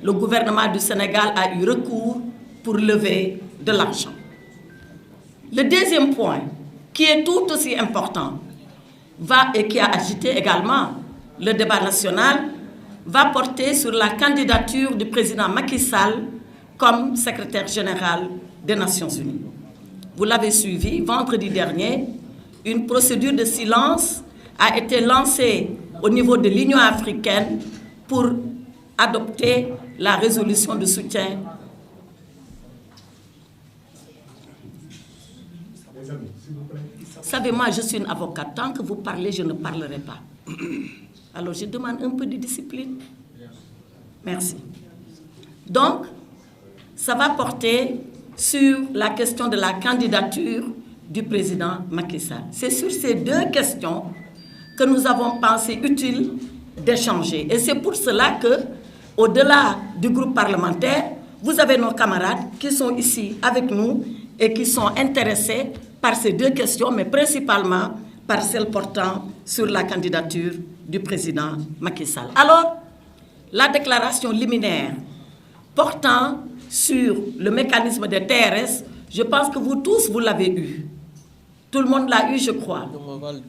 le gouvernement du Sénégal a eu recours pour lever de l'argent. Le deuxième point, qui est tout aussi important, et qui a agité également le débat national, va porter sur la candidature du président Macky Sall comme secrétaire général des Nations Unies. Vous l'avez suivi, vendredi dernier, une procédure de silence a été lancée au niveau de l'Union africaine pour adopter la résolution de soutien. Savez, moi, je suis une avocate. Tant que vous parlez, je ne parlerai pas. Alors, je demande un peu de discipline. Merci. Donc, ça va porter sur la question de la candidature du président Macky Sall. C'est sur ces deux questions que nous avons pensé utile d'échanger. Et c'est pour cela que, au-delà du groupe parlementaire, vous avez nos camarades qui sont ici avec nous et qui sont intéressés par ces deux questions, mais principalement par celle portant sur la candidature du président Macky Sall. Alors, la déclaration liminaire portant sur le mécanisme des TRS, je pense que vous tous, vous l'avez eu. Tout le monde l'a eu, je crois. On va le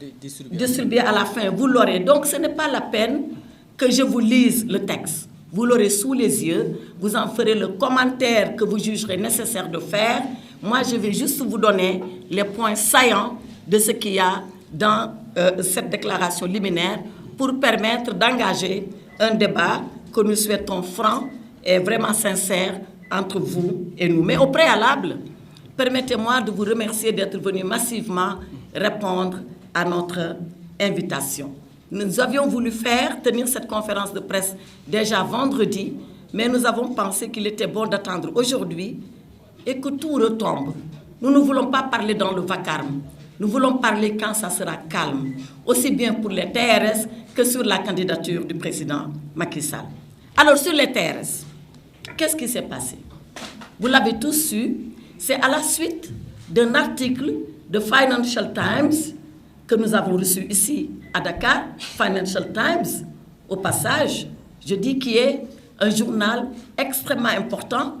distribuer à la fin, vous l'aurez. Donc, ce n'est pas la peine que je vous lise le texte. Vous l'aurez sous les yeux, vous en ferez le commentaire que vous jugerez nécessaire de faire. Moi, je vais juste vous donner les points saillants de ce qu'il y a dans cette déclaration liminaire pour permettre d'engager un débat que nous souhaitons franc et vraiment sincère entre vous et nous. Mais au préalable, permettez-moi de vous remercier d'être venu massivement répondre à notre invitation. Nous avions voulu tenir cette conférence de presse déjà vendredi, mais nous avons pensé qu'il était bon d'attendre aujourd'hui et que tout retombe. Nous ne voulons pas parler dans le vacarme. Nous voulons parler quand ça sera calme, aussi bien pour les TRS que sur la candidature du président Macky Sall. Alors, sur les TRS, qu'est-ce qui s'est passé? Vous l'avez tous su, c'est à la suite d'un article de Financial Times que nous avons reçu ici à Dakar, Financial Times, au passage, je dis qui est un journal extrêmement important,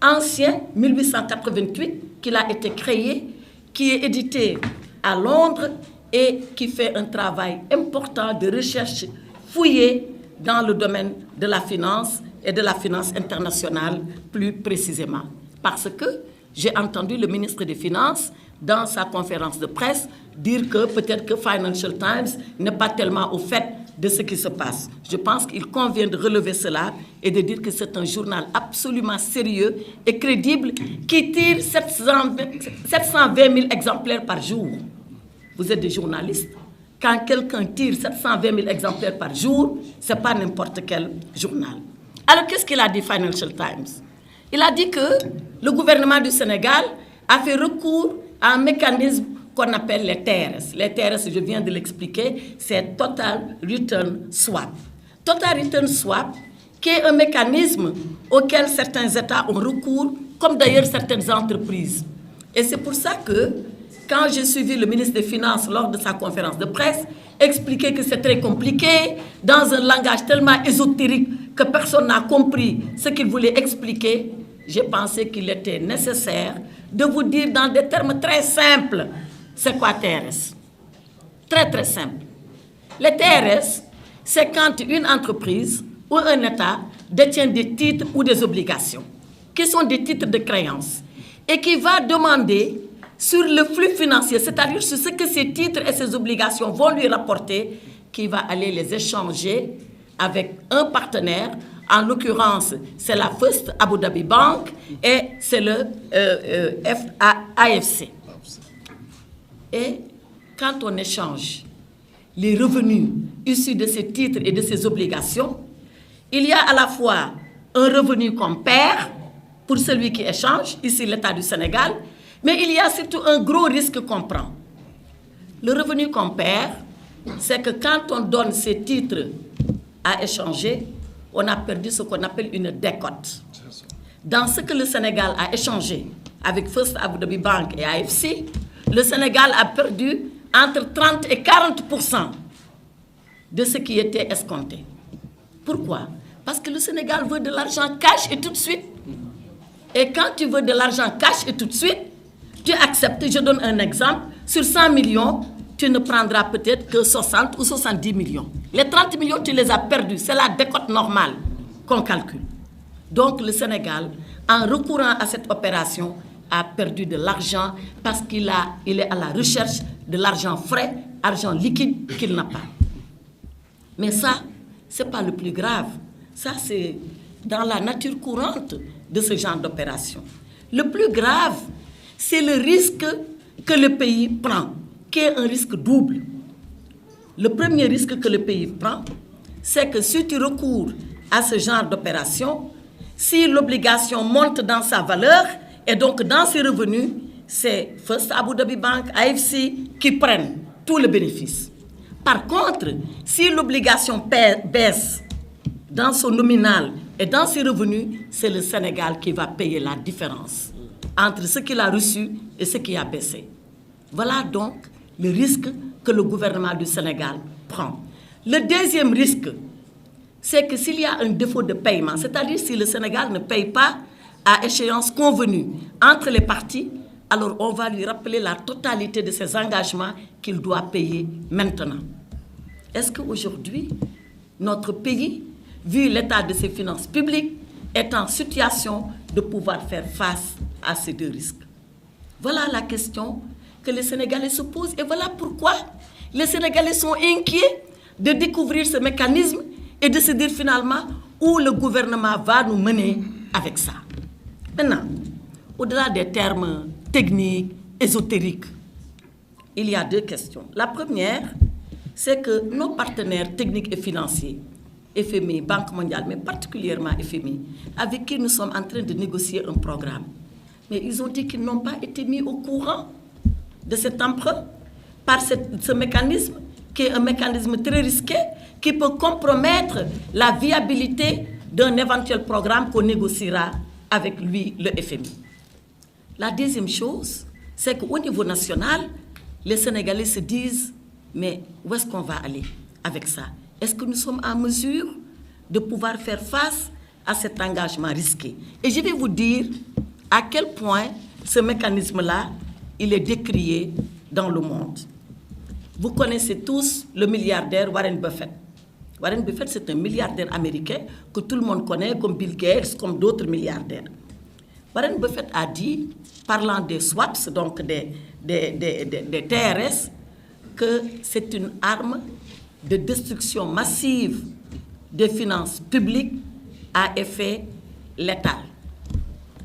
ancien, 1888, qu'il a été créé, qui est édité à Londres et qui fait un travail important de recherche fouillée dans le domaine de la finance et de la finance internationale plus précisément. Parce que j'ai entendu le ministre des Finances, dans sa conférence de presse, dire que peut-être que Financial Times n'est pas tellement au fait de ce qui se passe. Je pense qu'il convient de relever cela et de dire que c'est un journal absolument sérieux et crédible qui tire 720 000 exemplaires par jour. Vous êtes des journalistes. Quand quelqu'un tire 720 000 exemplaires par jour, ce n'est pas n'importe quel journal. Alors, qu'est-ce qu'il a dit, Financial Times? Il a dit que le gouvernement du Sénégal a fait recours à un mécanisme qu'on appelle les TRS. Les TRS, je viens de l'expliquer, c'est Total Return Swap. Total Return Swap, qui est un mécanisme auquel certains États ont recours, comme d'ailleurs certaines entreprises. Et c'est pour ça que, quand j'ai suivi le ministre des Finances lors de sa conférence de presse, expliquer que c'est très compliqué, dans un langage tellement ésotérique que personne n'a compris ce qu'il voulait expliquer, j'ai pensé qu'il était nécessaire de vous dire dans des termes très simples, c'est quoi TRS? Très, très simple. Les TRS, c'est quand une entreprise ou un État détient des titres ou des obligations, qui sont des titres de créance, et qui va demander sur le flux financier, c'est-à-dire sur ce que ces titres et ces obligations vont lui rapporter, qui va aller les échanger avec un partenaire. En l'occurrence, c'est la First Abu Dhabi Bank et c'est le AFC. Et quand on échange les revenus issus de ces titres et de ces obligations, il y a à la fois un revenu qu'on perd pour celui qui échange, ici l'État du Sénégal, mais il y a surtout un gros risque qu'on prend. Le revenu qu'on perd, c'est que quand on donne ces titres à échanger, on a perdu ce qu'on appelle une décote. Dans ce que le Sénégal a échangé avec First Abu Dhabi Bank et AFC, le Sénégal a perdu entre 30 et 40% de ce qui était escompté. Pourquoi? Parce que le Sénégal veut de l'argent cash et tout de suite. Et quand tu veux de l'argent cash et tout de suite, tu acceptes, je donne un exemple, sur 100 millions, tu ne prendras peut-être que 60 ou 70 millions. Les 30 millions, tu les as perdus. C'est la décote normale qu'on calcule. Donc le Sénégal, en recourant à cette opération, a perdu de l'argent parce qu'il est à la recherche de l'argent frais, argent liquide qu'il n'a pas. Mais ça, ce n'est pas le plus grave. Ça, c'est dans la nature courante de ce genre d'opération. Le plus grave, c'est le risque que le pays prend, qui est un risque double. Le premier risque que le pays prend, c'est que si tu recours à ce genre d'opération, si l'obligation monte dans sa valeur, et donc dans ses revenus, c'est First Abu Dhabi Bank, AFC qui prennent tout le bénéfice. Par contre, si l'obligation baisse dans son nominal et dans ses revenus, c'est le Sénégal qui va payer la différence entre ce qu'il a reçu et ce qui a baissé. Voilà donc le risque que le gouvernement du Sénégal prend. Le deuxième risque, c'est que s'il y a un défaut de paiement, c'est-à-dire si le Sénégal ne paye pas à échéance convenue entre les parties, alors on va lui rappeler la totalité de ses engagements qu'il doit payer maintenant. Est-ce qu'aujourd'hui, notre pays, vu l'état de ses finances publiques, est en situation de pouvoir faire face à ces deux risques? Voilà la question que les Sénégalais se posent et voilà pourquoi les Sénégalais sont inquiets de découvrir ce mécanisme et de se dire finalement où le gouvernement va nous mener avec ça. Maintenant, au-delà des termes techniques, ésotériques, il y a deux questions. La première, c'est que nos partenaires techniques et financiers, FMI, Banque mondiale, mais particulièrement FMI, avec qui nous sommes en train de négocier un programme, mais ils ont dit qu'ils n'ont pas été mis au courant de cet emprunt par ce mécanisme, qui est un mécanisme très risqué, qui peut compromettre la viabilité d'un éventuel programme qu'on négociera avec lui, le FMI. La deuxième chose, c'est qu'au niveau national, les Sénégalais se disent, mais où est-ce qu'on va aller avec ça? Est-ce que nous sommes en mesure de pouvoir faire face à cet engagement risqué? Et je vais vous dire à quel point ce mécanisme-là, il est décrié dans le monde. Vous connaissez tous le milliardaire Warren Buffett. Warren Buffett, c'est un milliardaire américain que tout le monde connaît, comme Bill Gates, comme d'autres milliardaires. Warren Buffett a dit, parlant des swaps, donc des TRS, que c'est une arme de destruction massive des finances publiques à effet létal.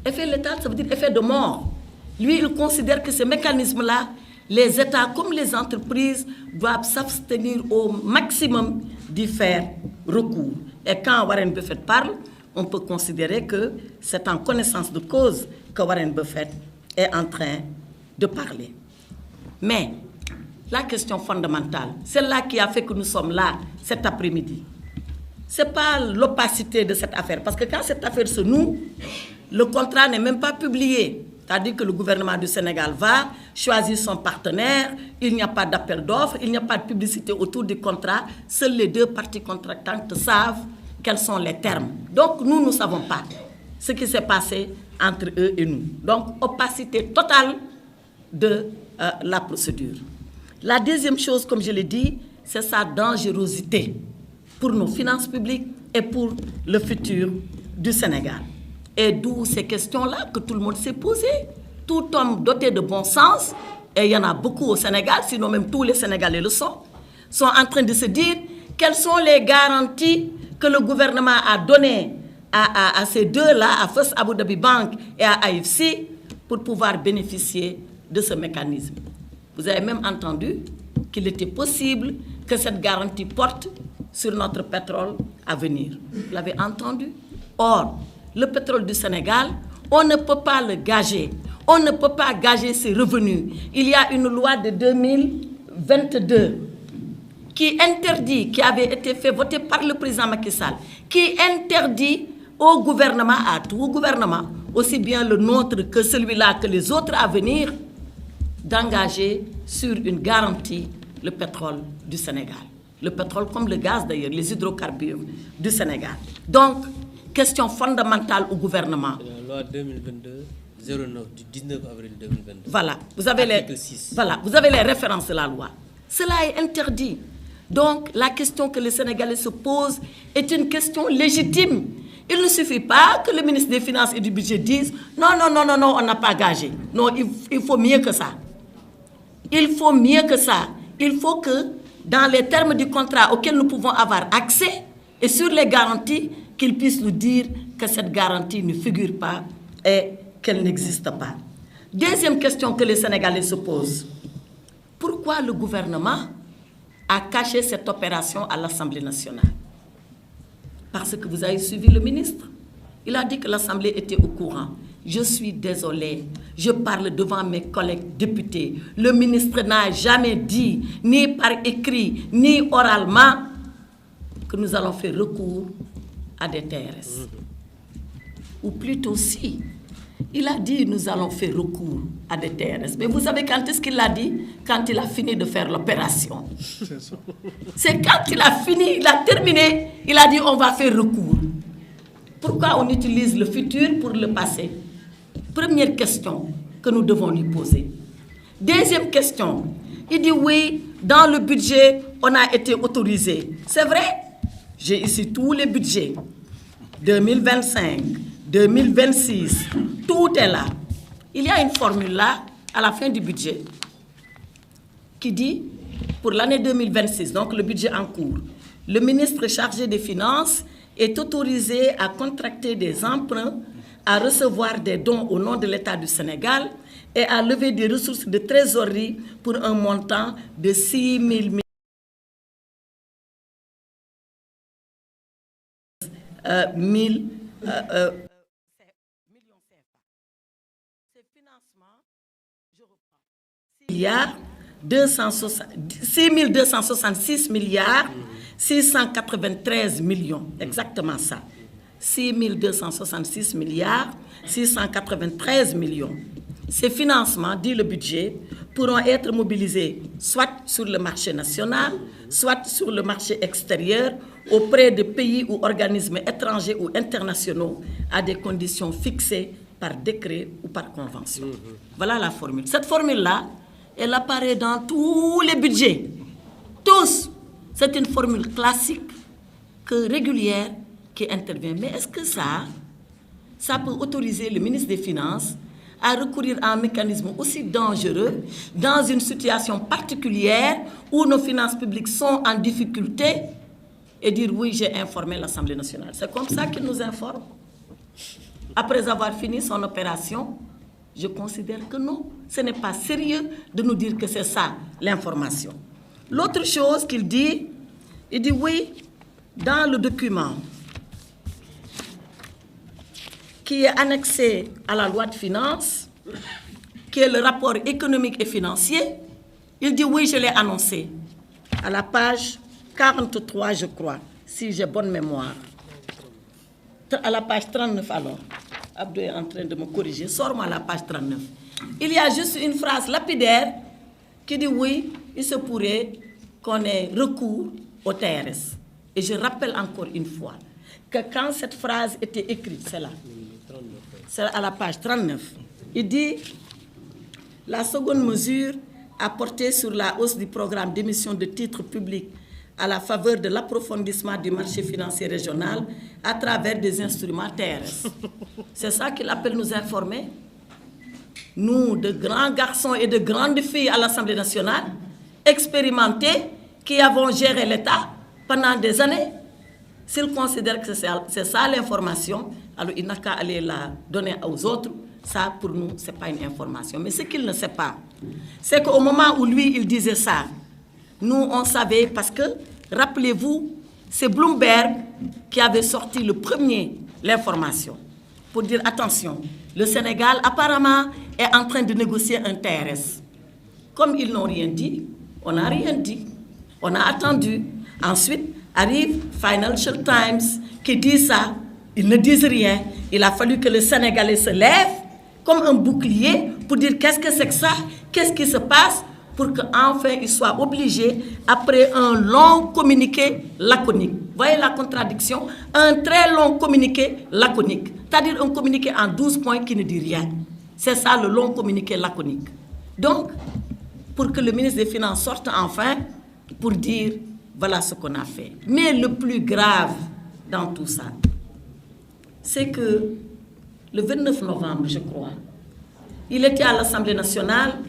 Effet létal, ça veut dire effet de mort. Lui, il considère que ce mécanisme-là, les États comme les entreprises doivent s'abstenir au maximum d'y faire recours. Et quand Warren Buffett parle, on peut considérer que c'est en connaissance de cause que Warren Buffett est en train de parler. Mais la question fondamentale, celle-là qui a fait que nous sommes là cet après-midi, ce n'est pas l'opacité de cette affaire. Parce que quand cette affaire se noue, le contrat n'est même pas publié. C'est-à-dire que le gouvernement du Sénégal va choisir son partenaire, il n'y a pas d'appel d'offres, il n'y a pas de publicité autour du contrat. Seules les deux parties contractantes savent quels sont les termes. Donc nous ne savons pas ce qui s'est passé entre eux et nous. Donc opacité totale de la procédure. La deuxième chose, comme je l'ai dit, c'est sa dangerosité pour nos finances publiques et pour le futur du Sénégal. Et d'où ces questions-là que tout le monde s'est posé. Tout homme doté de bon sens, et il y en a beaucoup au Sénégal, sinon même tous les Sénégalais le sont en train de se dire quelles sont les garanties que le gouvernement a données à ces deux-là, à First Abu Dhabi Bank et à AFC, pour pouvoir bénéficier de ce mécanisme. Vous avez même entendu qu'il était possible que cette garantie porte sur notre pétrole à venir. Vous l'avez entendu? Or, le pétrole du Sénégal, on ne peut pas le gager. On ne peut pas gager ses revenus. Il y a une loi de 2022 qui interdit, qui avait été votée par le président Macky Sall, qui interdit au gouvernement, à tout gouvernement, aussi bien le nôtre que celui-là, que les autres à venir, d'engager sur une garantie le pétrole du Sénégal. le pétrole comme le gaz d'ailleurs, les hydrocarbures du Sénégal. Donc, question fondamentale au gouvernement. La loi 2022-09 du 19 avril 2022. Voilà, vous avez les références de la loi. Cela est interdit. Donc, la question que les Sénégalais se posent est une question légitime. Il ne suffit pas que le ministre des Finances et du Budget dise « Non, on n'a pas gagé. » Non, il faut mieux que ça. Il faut mieux que ça. Il faut que, dans les termes du contrat auquel nous pouvons avoir accès, et sur les garanties, qu'ils puissent nous dire que cette garantie ne figure pas et qu'elle n'existe pas. Deuxième question que les Sénégalais se posent. Pourquoi le gouvernement a caché cette opération à l'Assemblée nationale? Parce que vous avez suivi le ministre. Il a dit que l'Assemblée était au courant. Je suis désolée, je parle devant mes collègues députés. Le ministre n'a jamais dit, ni par écrit, ni oralement, que nous allons faire recours à des TRS. Ou plutôt si, il a dit nous allons faire recours à des TRS. Mais vous savez quand est-ce qu'il l'a dit? Quand il a fini de faire l'opération. C'est quand il a fini, il a terminé, il a dit on va faire recours. Pourquoi on utilise le futur pour le passé? Première question que nous devons lui poser. Deuxième question, il dit oui, dans le budget, on a été autorisé. C'est vrai? J'ai ici tous les budgets. 2025, 2026, tout est là. Il y a une formule là, à la fin du budget, qui dit, pour l'année 2026, donc le budget en cours, le ministre chargé des Finances est autorisé à contracter des emprunts, à recevoir des dons au nom de l'État du Sénégal et à lever des ressources de trésorerie pour un montant de 6 000 millions. Ces financements, je reprends, 6 266 milliards 693 millions, exactement ça. 6 266 milliards 693 millions. Ces financements, dit le budget, pourront être mobilisés soit sur le marché national, soit sur le marché extérieur, auprès de pays ou organismes étrangers ou internationaux, à des conditions fixées par décret ou par convention. Voilà la formule. Cette formule-là, elle apparaît dans tous les budgets. Tous. C'est une formule classique, régulière, qui intervient. Mais est-ce que ça peut autoriser le ministre des Finances à recourir à un mécanisme aussi dangereux dans une situation particulière où nos finances publiques sont en difficulté et dire oui, j'ai informé l'Assemblée nationale? C'est comme ça qu'il nous informe. Après avoir fini son opération, je considère que non, ce n'est pas sérieux de nous dire que c'est ça l'information. L'autre chose qu'il dit, il dit oui, dans le document qui est annexé à la loi de finances, qui est le rapport économique et financier, il dit oui, je l'ai annoncé, à la page 43, je crois, si j'ai bonne mémoire. À la page 39 alors. Abdou est en train de me corriger. Sors-moi la page 39. Il y a juste une phrase lapidaire qui dit oui, il se pourrait qu'on ait recours au TRS. Et je rappelle encore une fois que quand cette phrase était écrite, c'est là. C'est à la page 39. Il dit la seconde mesure a porté sur la hausse du programme d'émission de titres publics à la faveur de l'approfondissement du marché financier régional à travers des instruments TRS. C'est ça qu'il appelle nous informer. Nous, de grands garçons et de grandes filles à l'Assemblée nationale, expérimentés, qui avons géré l'État pendant des années, s'ils considèrent que c'est ça l'information, alors il n'a qu'à aller la donner aux autres. Ça, pour nous, ce n'est pas une information. Mais ce qu'il ne sait pas, c'est qu'au moment où lui, il disait ça, nous, on savait parce que, rappelez-vous, c'est Bloomberg qui avait sorti le premier l'information pour dire, attention, le Sénégal, apparemment, est en train de négocier un TRS. Comme ils n'ont rien dit, on n'a rien dit. On a attendu. Ensuite, arrive Financial Times qui dit ça. Ils ne disent rien. Il a fallu que le Sénégalais se lève comme un bouclier pour dire qu'est-ce que c'est que ça? Qu'est-ce qui se passe? pour qu'enfin il soit obligé, après un long communiqué laconique, voyez la contradiction, un très long communiqué laconique, c'est-à-dire un communiqué en 12 points qui ne dit rien. C'est ça le long communiqué laconique. Donc, pour que le ministre des Finances sorte enfin pour dire voilà ce qu'on a fait. Mais le plus grave dans tout ça, c'est que le 29 novembre, je crois, il était à l'Assemblée nationale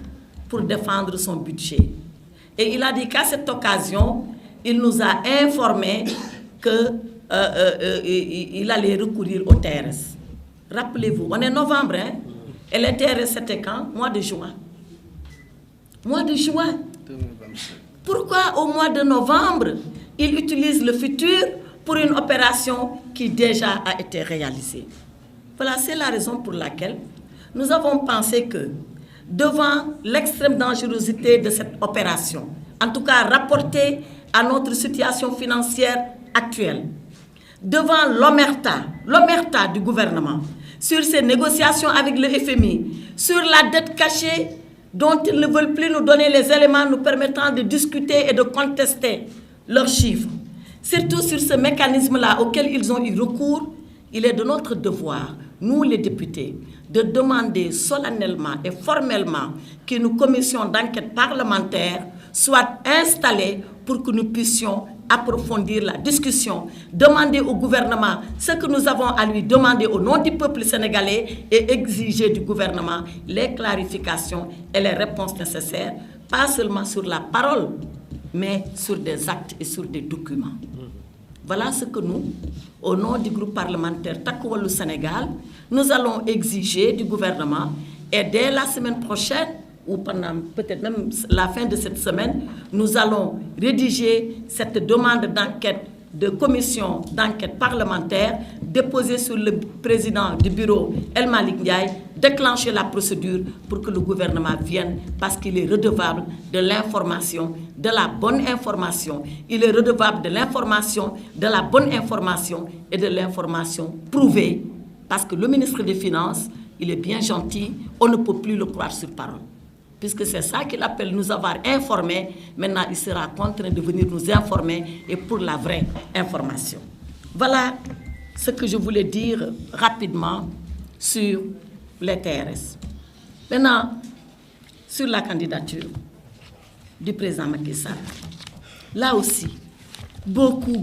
pour défendre son budget. Et il a dit qu'à cette occasion, il nous a informé qu'il allait recourir au TRS. Rappelez-vous, on est novembre, hein? Et le TRS, c'était quand? Mois de juin. Mois de juin. Pourquoi au mois de novembre, il utilise le futur pour une opération qui déjà a été réalisée? Voilà, c'est la raison pour laquelle nous avons pensé que, devant l'extrême dangerosité de cette opération, en tout cas rapportée à notre situation financière actuelle, devant l'omerta du gouvernement, sur ces négociations avec le FMI, sur la dette cachée dont ils ne veulent plus nous donner les éléments nous permettant de discuter et de contester leurs chiffres, surtout sur ce mécanisme-là auquel ils ont eu recours, il est de notre devoir, nous les députés, de demander solennellement et formellement qu'une commission d'enquête parlementaire soit installée pour que nous puissions approfondir la discussion, demander au gouvernement ce que nous avons à lui demander au nom du peuple sénégalais et exiger du gouvernement les clarifications et les réponses nécessaires, pas seulement sur la parole, mais sur des actes et sur des documents. Voilà ce que nous, au nom du groupe parlementaire Takku Wallu Sénégal, nous allons exiger du gouvernement et dès la semaine prochaine, ou pendant peut-être même la fin de cette semaine, nous allons rédiger cette demande d'enquête, de commission d'enquête parlementaire déposée sur le président du bureau, El Malick Ndiaye, déclencher la procédure pour que le gouvernement vienne parce qu'il est redevable de l'information, de la bonne information. Il est redevable de l'information, de la bonne information et de l'information prouvée. Parce que le ministre des Finances, il est bien gentil, on ne peut plus le croire sur parole. Puisque c'est ça qu'il appelle nous avoir informés, maintenant il sera contraint de venir nous informer et pour la vraie information. Voilà ce que je voulais dire rapidement sur les TRS. Maintenant, sur la candidature du président Macky Sall, là aussi, beaucoup